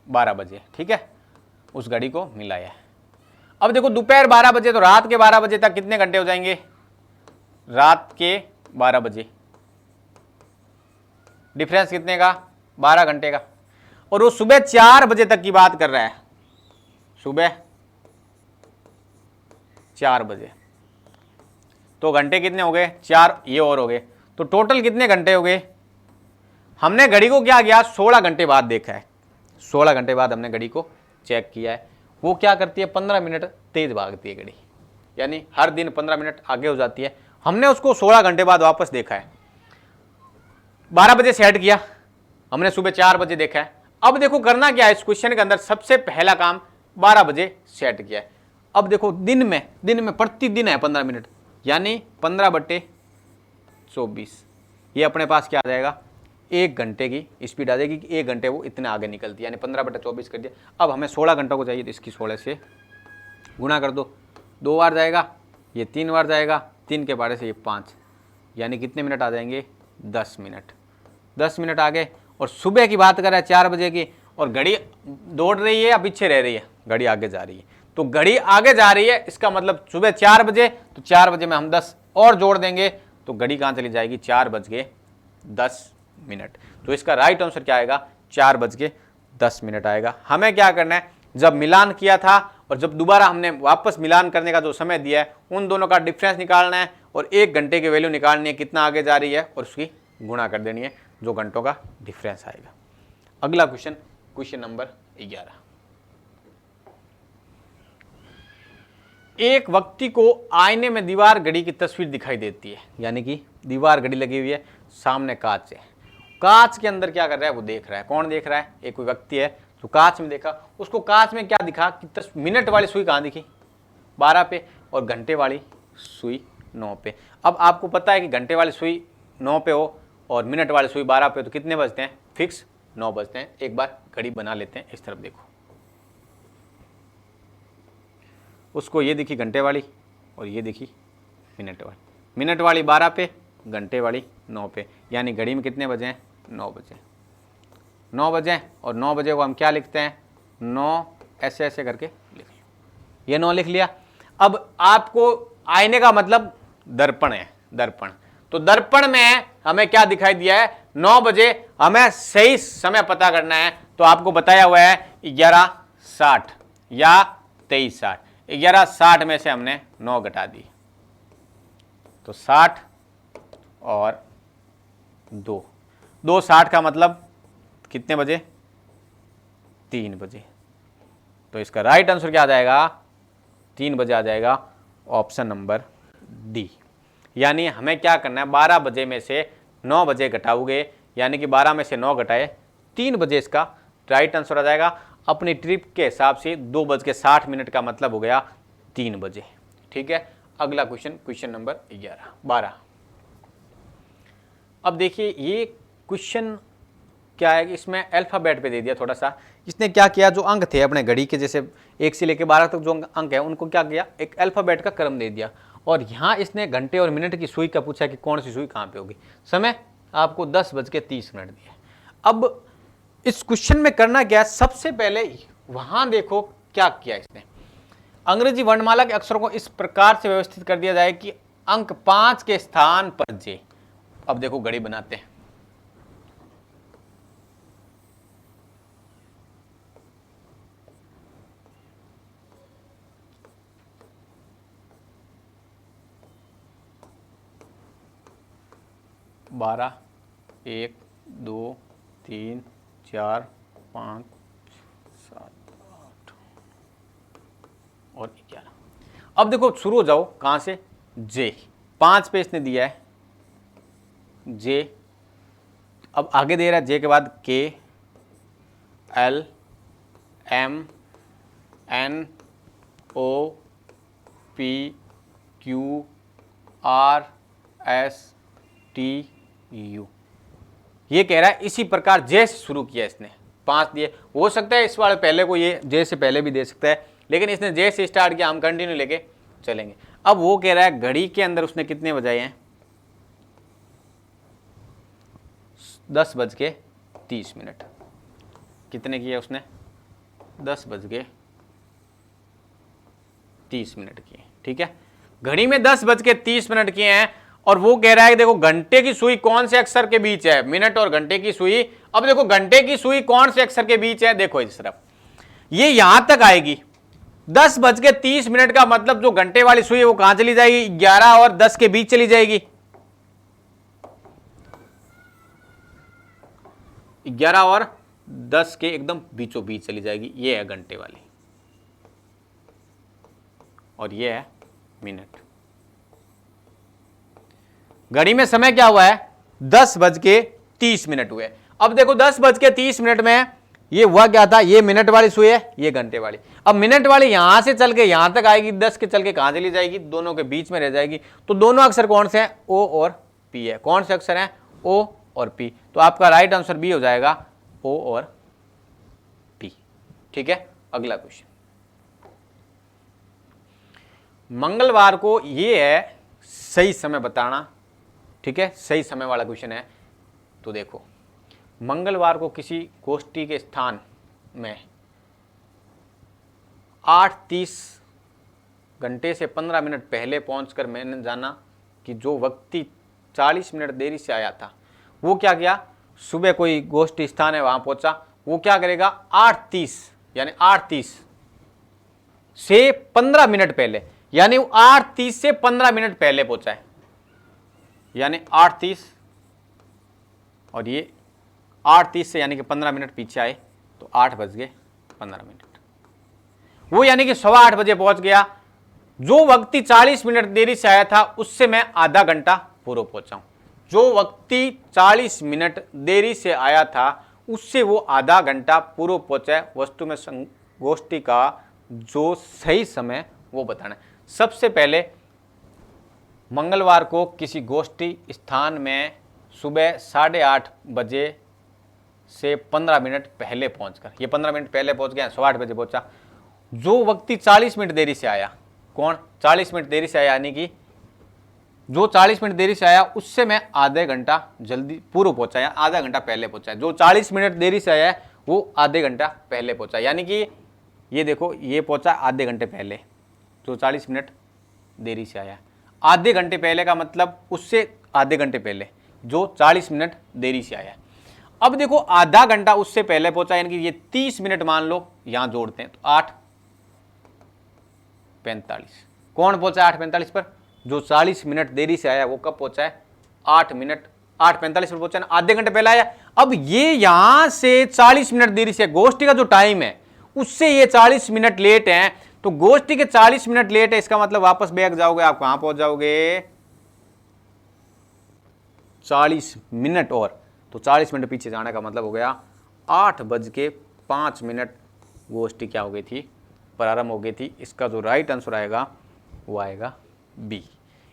12 बजे। ठीक है, उस घड़ी को मिलाया है। अब देखो दोपहर 12 बजे, तो रात के 12 बजे तक कितने घंटे हो जाएंगे? रात के 12 बजे, डिफरेंस कितने का? 12 घंटे का। और वो सुबह 4 बजे तक की बात कर रहा है, सुबह 4 बजे, तो घंटे कितने हो गए? 4, ये और हो गए, तो टोटल कितने घंटे हो गए? हमने घड़ी को क्या किया? 16 घंटे बाद देखा है, 16 घंटे बाद हमने घड़ी को चेक किया है। वो क्या करती है? 15 मिनट तेज भागती है घड़ी, यानी हर दिन 15 मिनट आगे हो जाती है। हमने उसको 16 घंटे बाद वापस देखा है, 12 बजे सेट किया, हमने सुबह 4 बजे देखा है। अब देखो करना क्या है इस क्वेश्चन के अंदर, सबसे पहला काम 12 बजे सेट किया है। अब देखो दिन में प्रतिदिन है 15 मिनट, यानी 15/24, ये अपने पास क्या आ जाएगा? 1 घंटे की स्पीड आ जाएगी कि 1 घंटे वो इतने आगे निकलती है, यानी 15/24 कर दिया। अब हमें 16 घंटों को चाहिए, तो इसकी 16 से गुणा कर दो, 2 बार जाएगा, ये 3 बार जाएगा, 3 के पारे से ये 5, यानी कितने मिनट आ जाएंगे? 10 मिनट। 10 मिनट आ गए। और सुबह की बात कर रहा है 4 बजे की, और घड़ी दौड़ रही है या पीछे रह रही है? घड़ी आगे जा रही है, तो घड़ी आगे जा रही है, इसका मतलब सुबह 4 बजे, तो 4 बजे में हम 10 और जोड़ देंगे, तो घड़ी कहाँ चली जाएगी? 4:10 तो इसका राइट आंसर क्या आएगा? 4:10 आएगा। हमें क्या करना है? जब मिलान किया था और जब दोबारा हमने वापस मिलान करने का जो समय दिया है, उन दोनों का डिफरेंस निकालना है और 1 घंटे की वैल्यू निकालनी है, कितना आगे जा रही है, और उसकी गुणा कर देनी है, जो घंटों का डिफरेंस आएगा। अगला क्वेश्चन, क्वेश्चन नंबर 11। एक व्यक्ति को आईने में दीवार घड़ी की तस्वीर दिखाई देती है, यानी कि दीवार घड़ी लगी हुई है, सामने कांच है, कांच के अंदर क्या कर रहा है? वो देख रहा है। कौन देख रहा है? एक कोई व्यक्ति है, तो कांच में देखा, उसको कांच में क्या दिखा कि मिनट वाली सुई कहाँ दिखी? 12 पे, और घंटे वाली सुई 9 पे। अब आपको पता है कि घंटे वाली सुई 9 पे हो और मिनट वाली सुई 12 पे, तो कितने बजते हैं? फिक्स 9 बजते हैं। एक बार घड़ी बना लेते हैं, इस तरफ देखो, उसको ये दिखी घंटे वाली और ये दिखी मिनट वाली। मिनट वाली 12 पे, घंटे वाली 9 पे, यानी घड़ी में कितने बजे हैं? 9 बजे। 9 बजे, और 9 बजे को हम क्या लिखते हैं? 9 ऐसे ऐसे करके लिख लो, ये 9 लिख लिया। अब आपको आईने का मतलब दर्पण है, दर्पण, तो दर्पण में हमें क्या दिखाई दिया है? 9 बजे। हमें सही समय पता करना है, तो आपको बताया हुआ है 11:60 या 23:60। 11:60 में से हमने 9 घटा दी, तो 60 और 2 60 का मतलब कितने बजे? 3 बजे। तो इसका राइट आंसर क्या आ जाएगा? 3 बजे आ जाएगा, ऑप्शन नंबर डी। यानी हमें क्या करना है? 12 बजे में से 9 बजे घटाओगे, यानी कि 12 में से 9 घटाए 3 बजे, इसका राइट आंसर आ जाएगा। अपनी ट्रिप के हिसाब से 2:60 का मतलब हो गया 3 बजे। ठीक है, अगला क्वेश्चन, क्वेश्चन नंबर 12। अब देखिए ये क्वेश्चन क्या है कि इसमें अल्फाबेट पे दे दिया थोड़ा सा। इसने क्या किया, जो अंक थे अपने घड़ी के, जैसे 1 से लेकर 12 तक जो अंक है, उनको क्या किया? एक अल्फाबेट का क्रम दे दिया, और यहाँ इसने घंटे और मिनट की सुई का पूछा कि कौन सी सुई कहाँ पे होगी। समय आपको 10:30 दिया। अब इस क्वेश्चन में करना क्या है? सबसे पहले वहां देखो क्या किया इसने, अंग्रेजी वर्णमाला के अक्षरों को इस प्रकार से व्यवस्थित कर दिया जाए कि अंक 5 के स्थान पर जे। अब देखो घड़ी बनाते हैं, बारह, 1, 2, 3, 4, 5, 7, 8 और 11। अब देखो शुरू हो जाओ कहां से? जे। 5 पे इसने दिया है जे, अब आगे दे रहा है जे के बाद K, L, M, N, O, P, Q, R, S, T, U. ये कह रहा है इसी प्रकार जे से शुरू किया इसने, 5 दिए। हो सकता है इस वाले पहले को ये जे से पहले भी दे सकता है, लेकिन इसने जे से स्टार्ट किया, हम कंटिन्यू लेके चलेंगे। अब वो कह रहा है घड़ी के अंदर उसने कितने बजाए हैं? 10:30। कितने किए उसने? 10:30 30 मिनट की है। ठीक है, घड़ी में 10:30 की हैं और वो कह रहा है कि देखो घंटे की सुई कौन से अक्षर के बीच है, मिनट और घंटे की सुई। अब देखो घंटे की सुई कौन से अक्षर के बीच है, देखो इस तरफ ये यहां तक आएगी। 10:30 का मतलब जो घंटे वाली सुई है वो कहां चली जाएगी, 11 और 10 के बीच चली जाएगी। 11 और 10 के एकदम बीचों बीच चली जाएगी। ये है घंटे वाली और ये है मिनट। घड़ी में समय क्या हुआ है, 10:30 हुए। अब देखो 10:30 में ये हुआ क्या था, ये मिनट वाली सुई है, ये घंटे वाली। अब मिनट वाली यहां से चल के यहां तक आएगी, 10 के चल के कहां चली जाएगी, दोनों के बीच में रह जाएगी। तो दोनों अक्षर कौन से हैं, ओ और पी है। कौन से अक्षर हैं, ओ और पी। तो आपका राइट आंसर बी हो जाएगा, ओ और पी। ठीक है, अगला क्वेश्चन। मंगलवार को ये है सही समय बताना। ठीक है, सही समय वाला क्वेश्चन है। तो देखो मंगलवार को किसी गोष्ठी के स्थान में 8:30 घंटे से 15 मिनट पहले पहुंचकर मैंने जाना कि जो व्यक्ति 40 मिनट देरी से आया था वो क्या किया, सुबह कोई गोष्ठी स्थान है वहां पहुंचा, वो क्या करेगा 8:30 यानी 8:30 से 15 मिनट पहले, यानी 8:30 से 15 मिनट पहले पहुंचा है। यानी 8:30 और ये 8:30 से यानी कि 15 मिनट पीछे आए तो 8:15। वो यानी कि 8:15 बजे पहुंच गया। जो व्यक्ति 40 मिनट देरी से आया था उससे मैं आधा घंटा पूर्व पहुंचा हूं। जो व्यक्ति 40 मिनट देरी से आया था उससे वो आधा घंटा पूर्व पहुंचा है। वस्तु में गोष्ठी का जो सही समय वो बताना है। सबसे पहले मंगलवार को किसी गोष्ठी स्थान में सुबह 8:30 बजे से 15 मिनट पहले पहुंचकर, ये 15 मिनट पहले पहुंच गया, 8:15 बजे पहुंचा। जो व्यक्ति 40 मिनट देरी से आया, कौन 40 मिनट देरी से आया, यानी कि जो 40 मिनट देरी से आया उससे मैं आधे घंटा जल्दी पूर्व पहुंचा या आधा घंटा पहले पहुंचा। जो 40 मिनट देरी से आया है वो आधे घंटा पहले पहुंचा, यानी कि ये देखो ये पहुंचा आधे घंटे पहले। जो 40 मिनट देरी से आया, आधे घंटे पहले का मतलब उससे आधे घंटे पहले जो 40 मिनट देरी से आया। अब देखो आधा घंटा उससे पहले पहुंचा, यानी कि ये 30 मिनट मान लो यहां जोड़ते हैं तो 8:45। कौन पहुंचा 8:45 पर, जो 40 मिनट देरी से आया वो कब पहुंचा है 8:45 पर पहुंचा ना, आधे घंटे पहले आया। अब ये यहां से 40 मिनट देरी से, गोष्ठी का जो टाइम है उससे ये 40 मिनट लेट है। तो गोष्ठी के 40 मिनट लेट है, इसका मतलब वापस बैक जाओगे आप कहां पहुंच जाओगे 40 मिनट और, तो 40 मिनट पीछे जाने का मतलब हो गया 8:05 गोष्ठी क्या हो गई थी, प्रारंभ हो गई थी। इसका जो राइट आंसर आएगा वो आएगा बी।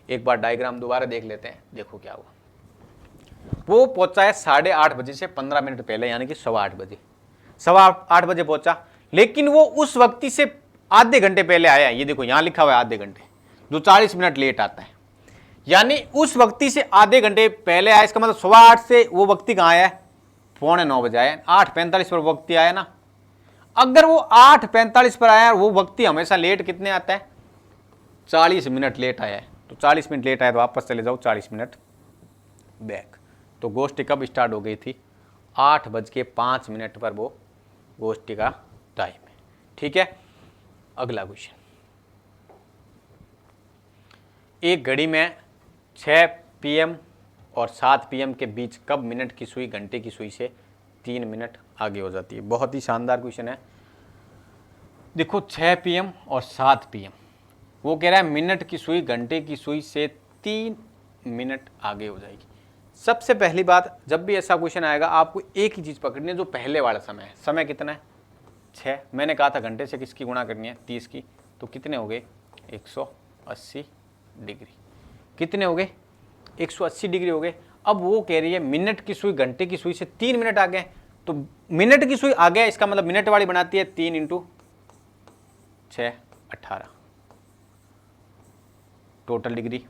एक बार डायग्राम दोबारा देख लेते हैं, देखो क्या हुआ। वो पहुंचा है 8:30 बजे से 15 मिनट पहले, यानी कि 8:15 बजे, 8:15 बजे पहुंचा। लेकिन वो उस व्यक्ति से आधे घंटे पहले आया। ये देखो यहां लिखा हुआ है आधे घंटे, जो 40 मिनट लेट आता है, यानी उस व्यक्ति से आधे घंटे पहले आया। इसका मतलब 8:15 से वो व्यक्ति कहां आया है, 8:45 बजे आया। 8:45 पर व्यक्ति आया ना। अगर वो 8:45 पर आया, वो व्यक्ति हमेशा लेट कितने आता है 40 मिनट लेट आया है। तो 40 मिनट लेट आया तो वापस चले जाओ 40 मिनट बैक। तो गोष्ठी कब स्टार्ट हो गई थी 8:05 पर वो गोष्ठी का टाइम है। ठीक है, अगला क्वेश्चन। एक घड़ी में 6 PM और 7 PM के बीच कब मिनट की सुई घंटे की सुई से 3 मिनट आगे हो जाती है। बहुत ही शानदार क्वेश्चन है। देखो 6 PM और 7 PM, वो कह रहा है मिनट की सुई घंटे की सुई से 3 मिनट आगे हो जाएगी। सबसे पहली बात, जब भी ऐसा क्वेश्चन आएगा आपको एक ही चीज़ पकड़नी है, जो पहले वाला समय है। समय कितना है 6, मैंने कहा था घंटे से किसकी गुणा करनी है 30 की, तो कितने हो गए 180 डिग्री। कितने हो गए 180 डिग्री हो गए। अब वो कह रही है मिनट की सुई घंटे की सुई से 3 मिनट आगे, तो मिनट की सुई आगे, इसका मतलब मिनट वाली बनाती है 3 × 6 18, टोटल डिग्री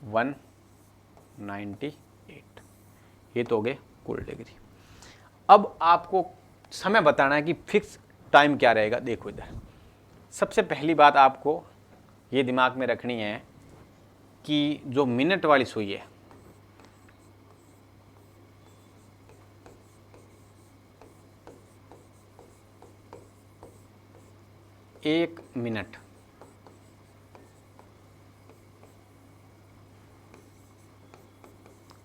198। ये तो हो गए कुल डिग्री। अब आपको समय बताना है कि फिक्स टाइम क्या रहेगा। देखो इधर सबसे पहली बात आपको ये दिमाग में रखनी है कि जो मिनट वाली सुई है, एक मिनट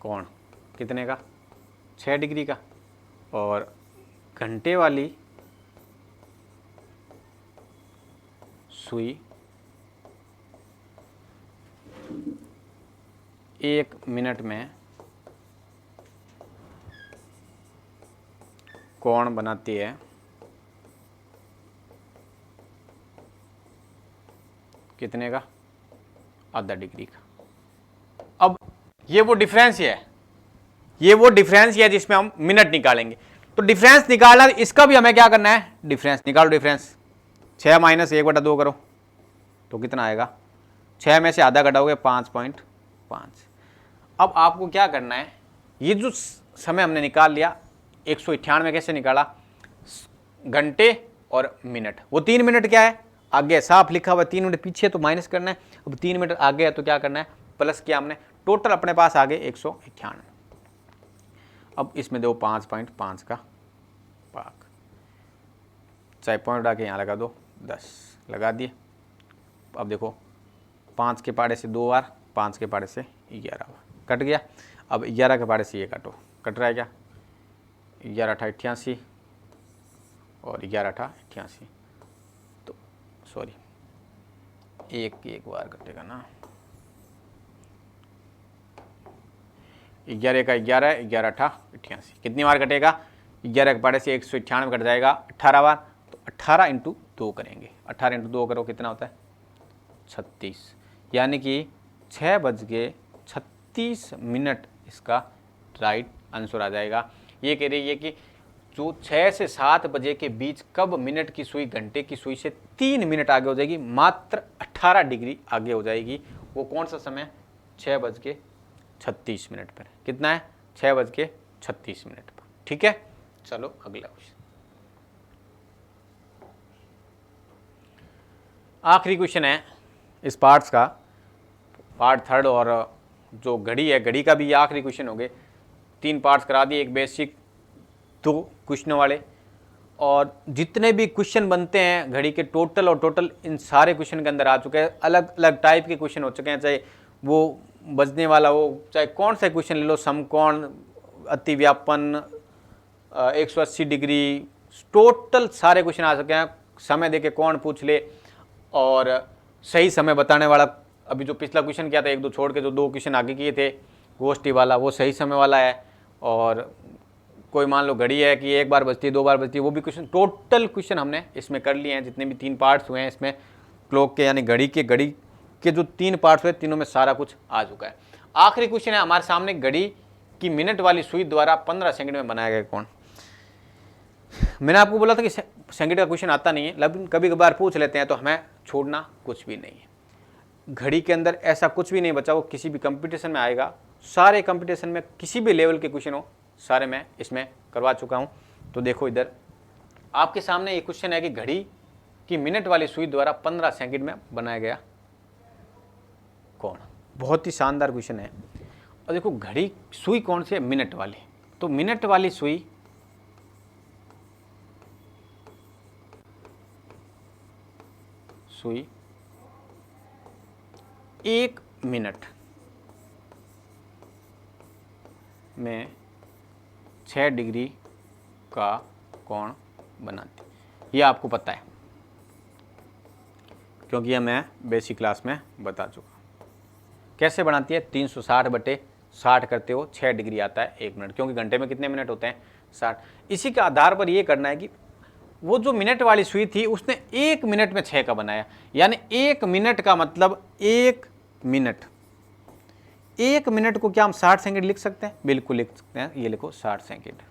कोण कितने का, 6 डिग्री का, और घंटे वाली सुई 1 मिनट में कोण बनाती है कितने का, आधा डिग्री का। अब ये वो डिफरेंस है, ये वो डिफरेंस है जिसमें हम मिनट निकालेंगे। तो डिफरेंस निकालना, इसका भी हमें क्या करना है, डिफरेंस निकालो। डिफरेंस 6 माइनस 1/2 करो तो कितना आएगा, 6 में से आधा घटाओगे 5.5। अब आपको क्या करना है, ये जो समय हमने निकाल लिया 198 कैसे निकाला, घंटे और मिनट, वो 3 मिनट क्या है आगे साफ लिखा हुआ, 3 मिनट पीछे तो माइनस करना है, अब 3 मिनट आगे है तो क्या करना है प्लस किया हमने, टोटल अपने पास आ गए 198। अब इसमें दो 5.5 का भाग, चाहे पॉइंट उड़ा के यहाँ लगा दो, 10 लगा दिए। अब देखो 5 के पाड़े से 2 बार, 5 के पाड़े से 11 बार कट गया। अब 11 के पाड़े से ये काटो, कट रहा है क्या, 11 × 88 और 11 × 88, तो सॉरी एक बार कटेगा ना, 11 का 11, 11 × 88 कितनी बार कटेगा, 11 के पाड़े से 198 कट जाएगा 18 बार, तो 18 × 2 करेंगे, 18 × 2 करो कितना होता है 36, यानी कि 6:36 इसका राइट आंसर आ जाएगा। ये कह रही है कि जो 6 से 7 बजे के बीच कब मिनट की सुई घंटे की सुई से 3 मिनट आगे हो जाएगी, मात्र 18 डिग्री आगे हो जाएगी, वो कौन सा समय, 6:36 पर। कितना है, 6:36 पर। ठीक है, चलो अगला क्वेश्चन। आखिरी क्वेश्चन है इस पार्ट्स का, पार्ट 3 और जो घड़ी है, घड़ी का भी ये आखिरी क्वेश्चन हो गए। 3 पार्ट्स करा दिए, एक बेसिक, 2 क्वेश्चनों वाले, और जितने भी क्वेश्चन बनते हैं घड़ी के टोटल और टोटल इन सारे क्वेश्चन के अंदर आ चुके हैं। अलग अलग टाइप के क्वेश्चन हो चुके हैं, चाहे वो बजने वाला हो, चाहे कौन सा क्वेश्चन ले लो, समकोण, अतिव्यापन, 180 डिग्री, टोटल सारे क्वेश्चन आ चुके हैं। समय देके कौन पूछ ले, और सही समय बताने वाला, अभी जो पिछला क्वेश्चन किया था 1-2 छोड़ के जो 2 क्वेश्चन आगे किए थे गोष्ठी वाला, वो सही समय वाला है। और कोई मान लो घड़ी है कि 1 बार बजती है, 2 बार बजती है, वो भी क्वेश्चन, टोटल क्वेश्चन हमने इसमें कर लिए हैं। जितने भी 3 पार्ट्स हुए हैं इसमें क्लॉक के, यानी घड़ी के जो 3 पार्ट्स हुए, तीनों में सारा कुछ आ चुका है। आखिरी क्वेश्चन है हमारे सामने, घड़ी की मिनट वाली सुई द्वारा 15 सेकंड में बनाया गया कौन। मैंने आपको बोला था कि सेकंड का क्वेश्चन आता नहीं है, लेकिन कभी कभार पूछ लेते हैं, तो हमें छोड़ना कुछ भी नहीं है। घड़ी के अंदर ऐसा कुछ भी नहीं बचा, वो किसी भी कंपटीशन में आएगा। सारे कंपटीशन में किसी भी लेवल के क्वेश्चन हो, सारे मैं इसमें करवा चुका हूँ। तो देखो इधर आपके सामने एक क्वेश्चन है कि घड़ी की मिनट वाली सुई द्वारा 15 सेकंड में बनाया गया कौन। बहुत ही शानदार क्वेश्चन है। और देखो घड़ी सुई कौन सी है, मिनट वाली, तो मिनट वाली सुई सुई 1 मिनट में 6 डिग्री का कोण बनाती, ये आपको पता है क्योंकि ये मैं बेसिक क्लास में बता चुका हूँ। कैसे बनाती है, 360/60 करते हो 6 डिग्री आता है 1 मिनट, क्योंकि घंटे में कितने मिनट होते हैं 60। इसी के आधार पर ये करना है कि वो जो मिनट वाली सुई थी उसने 1 मिनट में 6 का बनाया, यानी 1 मिनट का मतलब 1 मिनट, 1 मिनट को क्या हम 60 सेकंड लिख सकते हैं, बिल्कुल लिख सकते हैं। ये लिखो 60 सेकंड,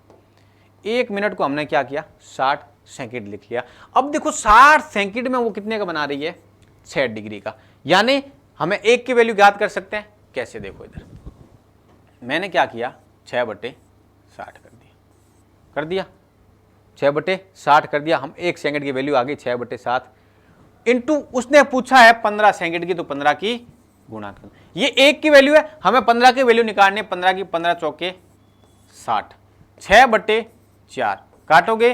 1 मिनट को हमने क्या किया 60 सेकंड लिख लिया। अब देखो 60 सेकंड में वो कितने का बना रही है, 6 डिग्री का, यानी हमें 1 की वैल्यू याद कर सकते हैं। कैसे, देखो इधर मैंने क्या किया, 6/60 कर दिया 6/60 कर दिया। हम 1 सेकंड की वैल्यू आ गई 6/7, इंटू उसने पूछा है 15 सेकंड की, तो 15 की गुणा कर, ये एक की वैल्यू है, हमें 15 की वैल्यू निकालनी है। 15 की 15 चौके 60, 6/4 काटोगे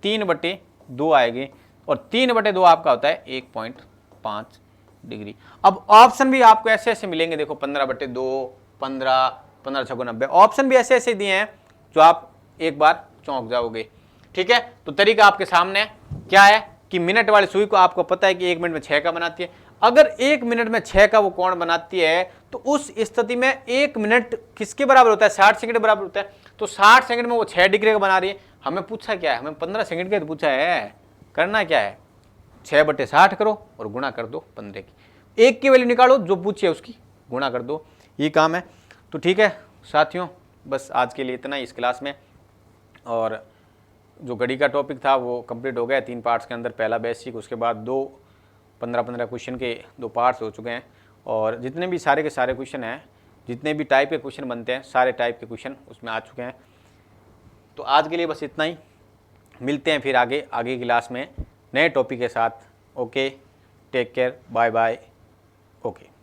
3/2 आएगी, और 3/2 आपका होता है 1.5 डिग्री। अब ऑप्शन भी आपको ऐसे ऐसे मिलेंगे, देखो 15/2, 15, 15 6 90, ऑप्शन भी ऐसे ऐसे दिए हैं जो आप एक बार चौंक जाओगे। ठीक है, तो तरीका आपके सामने है। क्या है कि मिनट वाली सुई को आपको पता है कि 1 मिनट में 6 का बनाती है। अगर 1 मिनट में 6 का वो कोण बनाती है, तो उस स्थिति में 1 मिनट किसके बराबर होता है? 60 सेकंड बराबर होता है। तो 60 सेकंड में वो 6 डिग्री का बना रही है। हमें पूछा क्या है? हमें 15 सेकंड का तो पूछा है। करना क्या है? 6/60 करो और गुणा कर दो 15 की, एक की वैल्यू निकालो जो पूछिए उसकी गुणा कर दो, ये काम है। तो ठीक है साथियों, बस आज के लिए इतना ही इस क्लास में। और जो घड़ी का टॉपिक था वो कंप्लीट हो गया 3 पार्ट्स के अंदर, पहला बेसिक, उसके बाद 2 15-15 क्वेश्चन के 2 पार्ट्स हो चुके हैं। और जितने भी सारे के सारे क्वेश्चन हैं, जितने भी टाइप के क्वेश्चन बनते हैं, सारे टाइप के क्वेश्चन उसमें आ चुके हैं। तो आज के लिए बस इतना ही, मिलते हैं फिर आगे की क्लास में नए टॉपिक के साथ। Okay, take care, bye bye. Okay.